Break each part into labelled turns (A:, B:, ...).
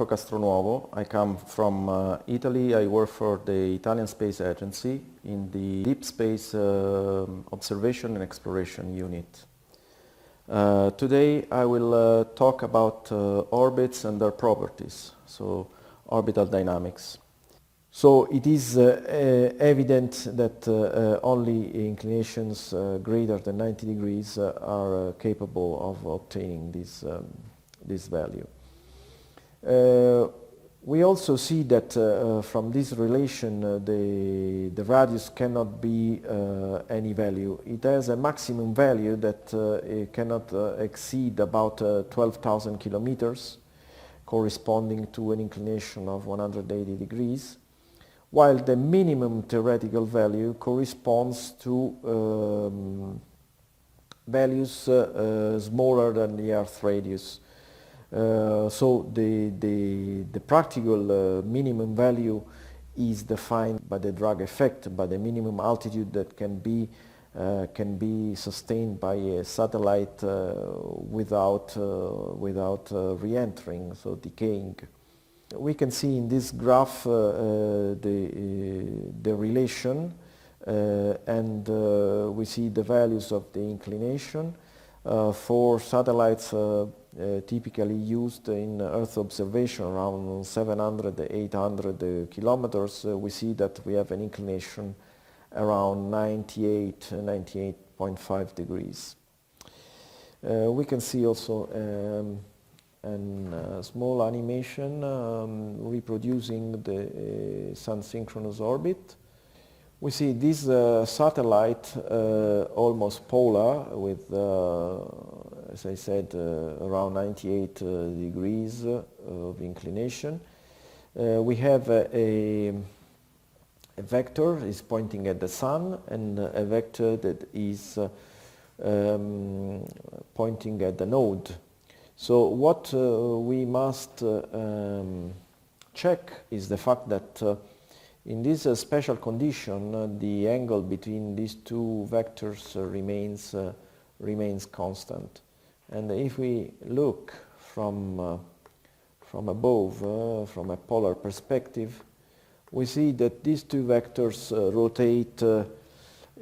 A: Marco Castronuovo. I come from Italy. I work for the Italian Space Agency in the Deep Space Observation and Exploration Unit. Today I will talk about orbits and their properties, so orbital dynamics. So it is evident that only inclinations greater than 90 degrees are capable of obtaining this value. We also see that from this relation the radius cannot be any value. It has a maximum value that it cannot exceed about 12,000 kilometers, corresponding to an inclination of 180 degrees, while the minimum theoretical value corresponds to values smaller than the Earth radius. So the practical minimum value is defined by the drag effect, by the minimum altitude that can be sustained by a satellite without re-entering, so decaying. We can see in this graph the relation, and we see the values of the inclination for satellites typically used in Earth observation around 700-800 kilometers. We see that we have an inclination around 98.5 degrees. We can see also a small animation reproducing the sun-synchronous orbit. We see this satellite almost polar with, as I said, around 98 degrees of inclination. We have a vector is pointing at the sun and a vector that is pointing at the node. So what we must check is the fact that in this special condition the angle between these two vectors remains constant. And if we look from above, from a polar perspective, we see that these two vectors rotate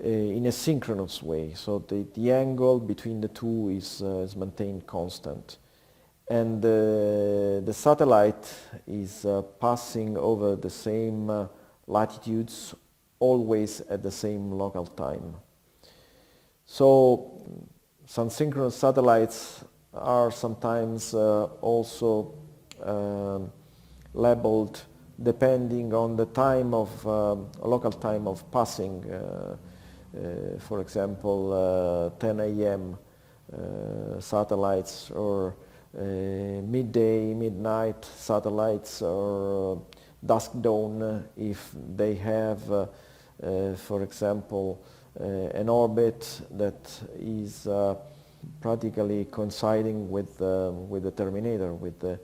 A: in a synchronous way. So the angle between the two is maintained constant. And the satellite is passing over the same latitudes always at the same local time. So sun-synchronous satellites are sometimes also labeled depending on the time of local time of passing. For example, 10 a.m. Satellites, or midday, midnight satellites, or dusk dawn if they have, for example, an orbit that is practically coinciding with the terminator, with the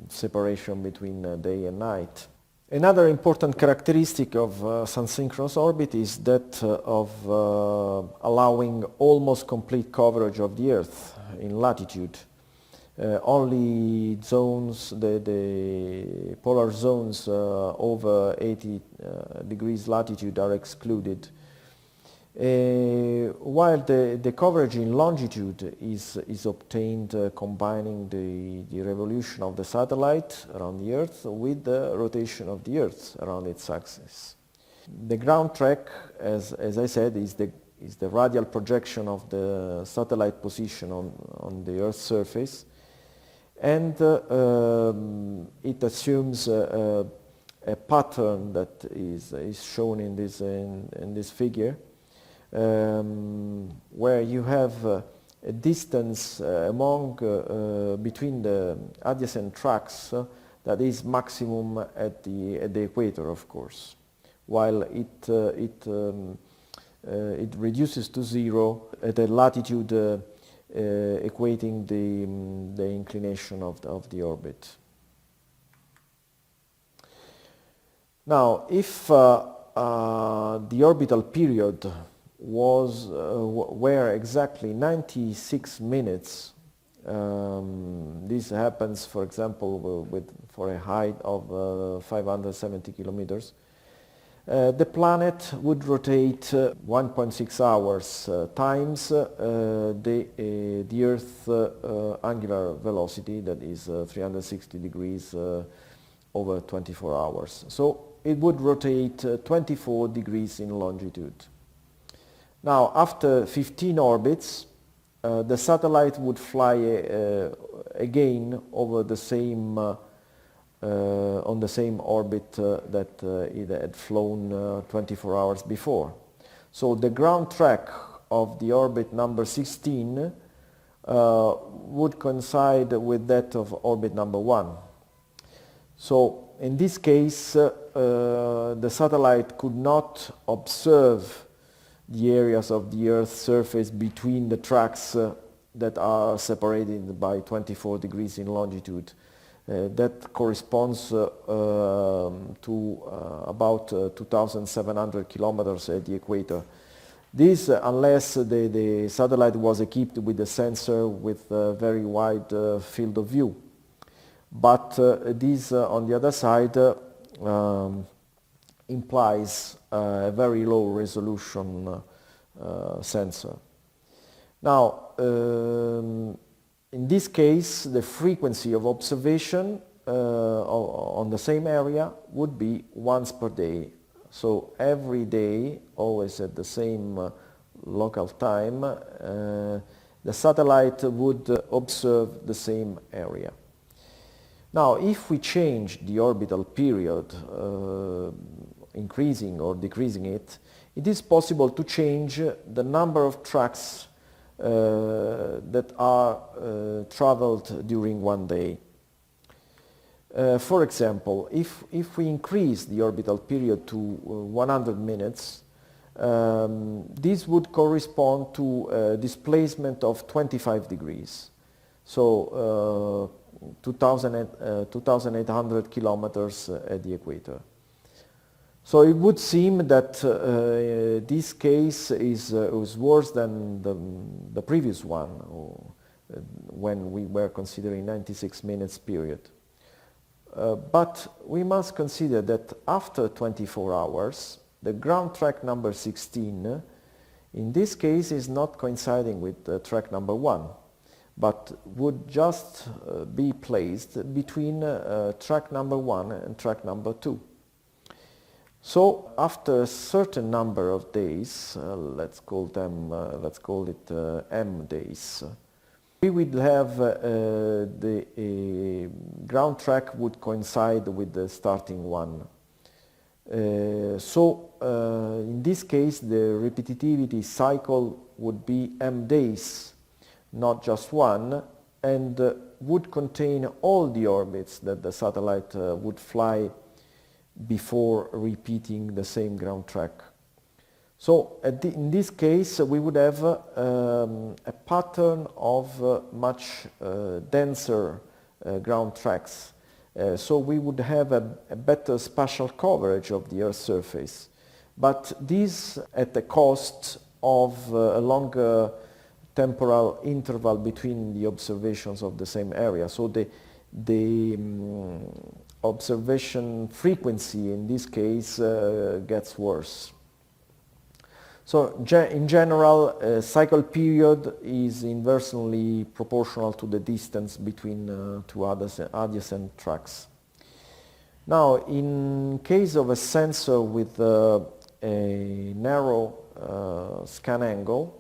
A: separation between day and night. Another important characteristic of sun-synchronous orbit is that of allowing almost complete coverage of the Earth in latitude. Only zones, the polar zones over 80 degrees latitude are excluded, while the coverage in longitude is obtained combining the revolution of the satellite around the Earth with the rotation of the Earth around its axis. The ground track, as I said, is the radial projection of the satellite position on the Earth's surface, and it assumes a pattern that is shown in this figure, where you have a distance between the adjacent tracks that is maximum at the equator, of course, while it reduces to zero at a latitude equating the inclination of the orbit. Now, if the orbital period were exactly 96 minutes This happens, for example, for a height of 570 kilometers. The planet would rotate 1.6 hours times the Earth's angular velocity, that is 360 degrees over 24 hours. So it would rotate 24 degrees in longitude. Now, after 15 orbits, the satellite would fly again over the same on the same orbit that it had flown 24 hours before. So the ground track of the orbit number 16 would coincide with that of orbit number 1. So in this case, the satellite could not observe the areas of the Earth's surface between the tracks that are separated by 24 degrees in longitude. That corresponds to about 2,700 kilometers at the equator. This, unless the satellite was equipped with a sensor with a very wide field of view. But this, on the other side, implies a very low resolution sensor. Now, in this case, the frequency of observation on the same area would be once per day. So every day, always at the same local time, the satellite would observe the same area. Now, if we change the orbital period, increasing or decreasing it, it is possible to change the number of tracks that are traveled during one day. For example, if we increase the orbital period to 100 minutes, this would correspond to a displacement of 25 degrees. So 2,800 kilometers at the equator. So it would seem that this case is worse than the previous one, when we were considering 96 minutes period. But we must consider that after 24 hours, the ground track number 16, in this case, is not coinciding with track number 1, but would just be placed between track number 1 and track number 2. So after a certain number of days, let's call it M days, we would have the ground track would coincide with the starting one. So in this case, the repetitivity cycle would be M days, not just one, and would contain all the orbits that the satellite would fly before repeating the same ground track. So in this case, we would have a pattern of much denser ground tracks. So we would have a better spatial coverage of the Earth's surface. But this at the cost of a longer temporal interval between the observations of the same area. So the observation frequency in this case gets worse. So in general, cycle period is inversely proportional to the distance between two adjacent tracks. Now, in case of a sensor with a narrow scan angle,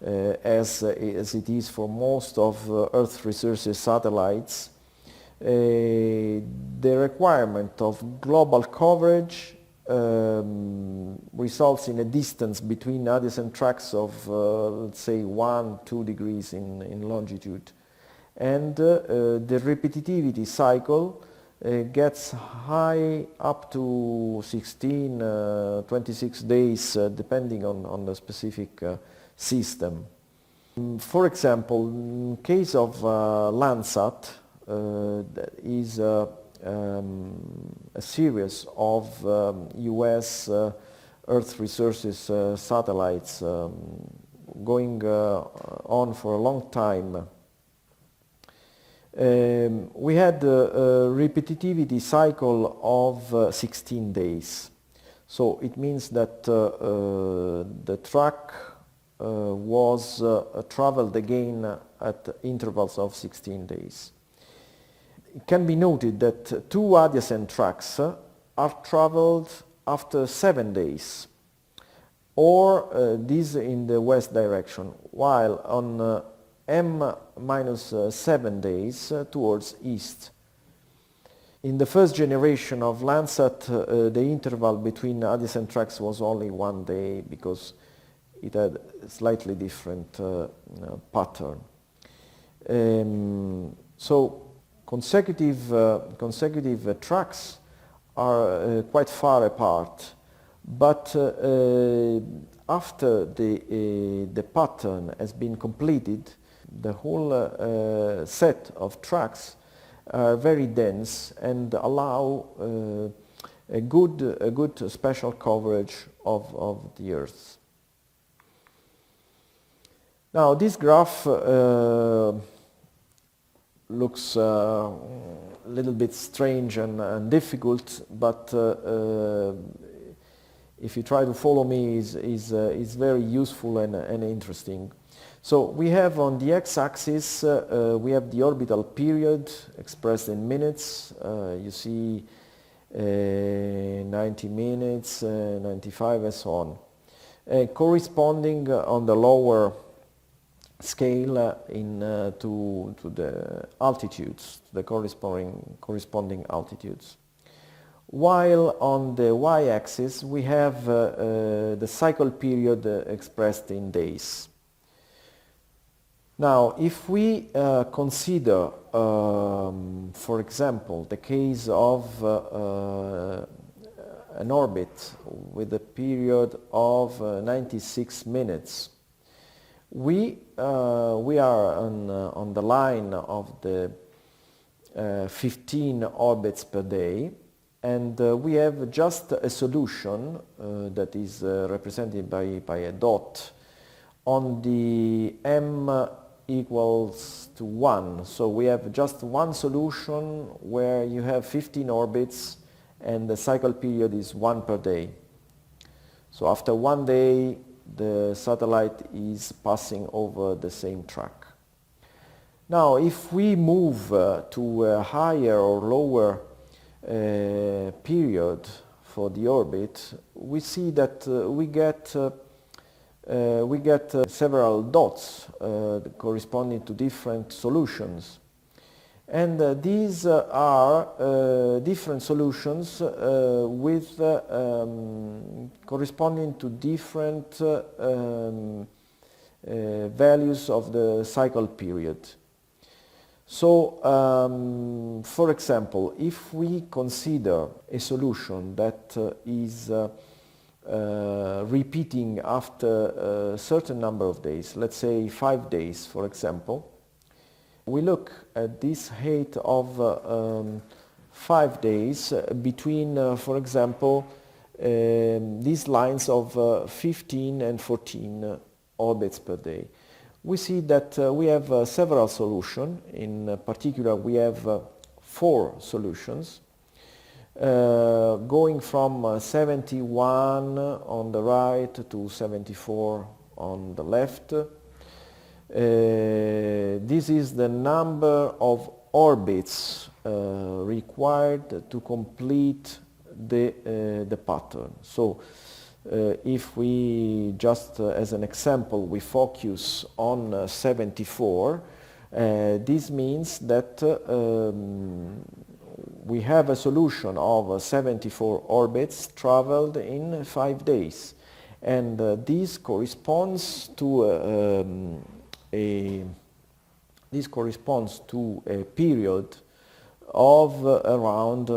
A: as it is for most of Earth research satellites, the requirement of global coverage results in a distance between adjacent tracks of let's say 1-2 degrees in longitude, and the repetitivity cycle gets high up to 26 days depending on the specific system. For example, in case of Landsat, that is a series of US Earth resources satellites going on for a long time. We had a repetitivity cycle of 16 days. So it means that the track was traveled again at intervals of 16 days. It can be noted that two adjacent tracks are traveled after 7 days, or this in the west direction, while on m-7 days towards east. In the first generation of Landsat, the interval between adjacent tracks was only 1 day because it had a slightly different pattern. So consecutive tracks are quite far apart, but after the pattern has been completed, the whole set of tracks are very dense and allow a good spatial coverage of the Earth. Now this graph looks a little bit strange and difficult, but if you try to follow me, is very useful and interesting. So we have on the x-axis, we have the orbital period expressed in minutes. You see 90 minutes, 95 and so on. Corresponding on the lower scale to the altitudes, the corresponding altitudes. While on the y-axis we have the cycle period expressed in days. Now, if we consider, for example, the case of an orbit with a period of 96 minutes, we are on the line of the 15 orbits per day, and we have just a solution that is represented by a dot on the m equals to 1. So we have just one solution where you have 15 orbits and the cycle period is 1 per day. So after 1 day the satellite is passing over the same track. Now if we move to a higher or lower period for the orbit, we see that we get several dots corresponding to different solutions, and these are different solutions with corresponding to different values of the cycle period. So for example, if we consider a solution that is repeating after a certain number of days, let's say 5 days for example, we look at this height of 5 days between, for example, these lines of 15 and 14 orbits per day. We see that we have several solutions. In particular, we have 4 solutions. Going from 71 on the right to 74 on the left. This is the number of orbits required to complete the pattern. So if we just as an example we focus on 74, this means that we have a solution of 74 orbits traveled in 5 days, and this corresponds to a period of around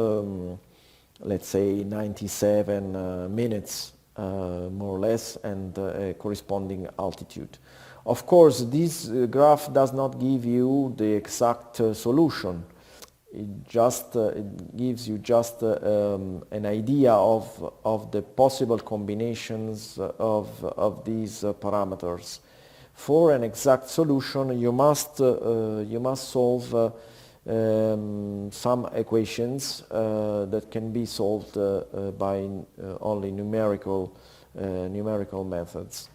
A: let's say 97 minutes more or less, and a corresponding altitude. Of course, this graph does not give you the exact solution. It gives you just an idea of the possible combinations of these parameters. For an exact solution, you must solve some equations that can be solved by only numerical methods.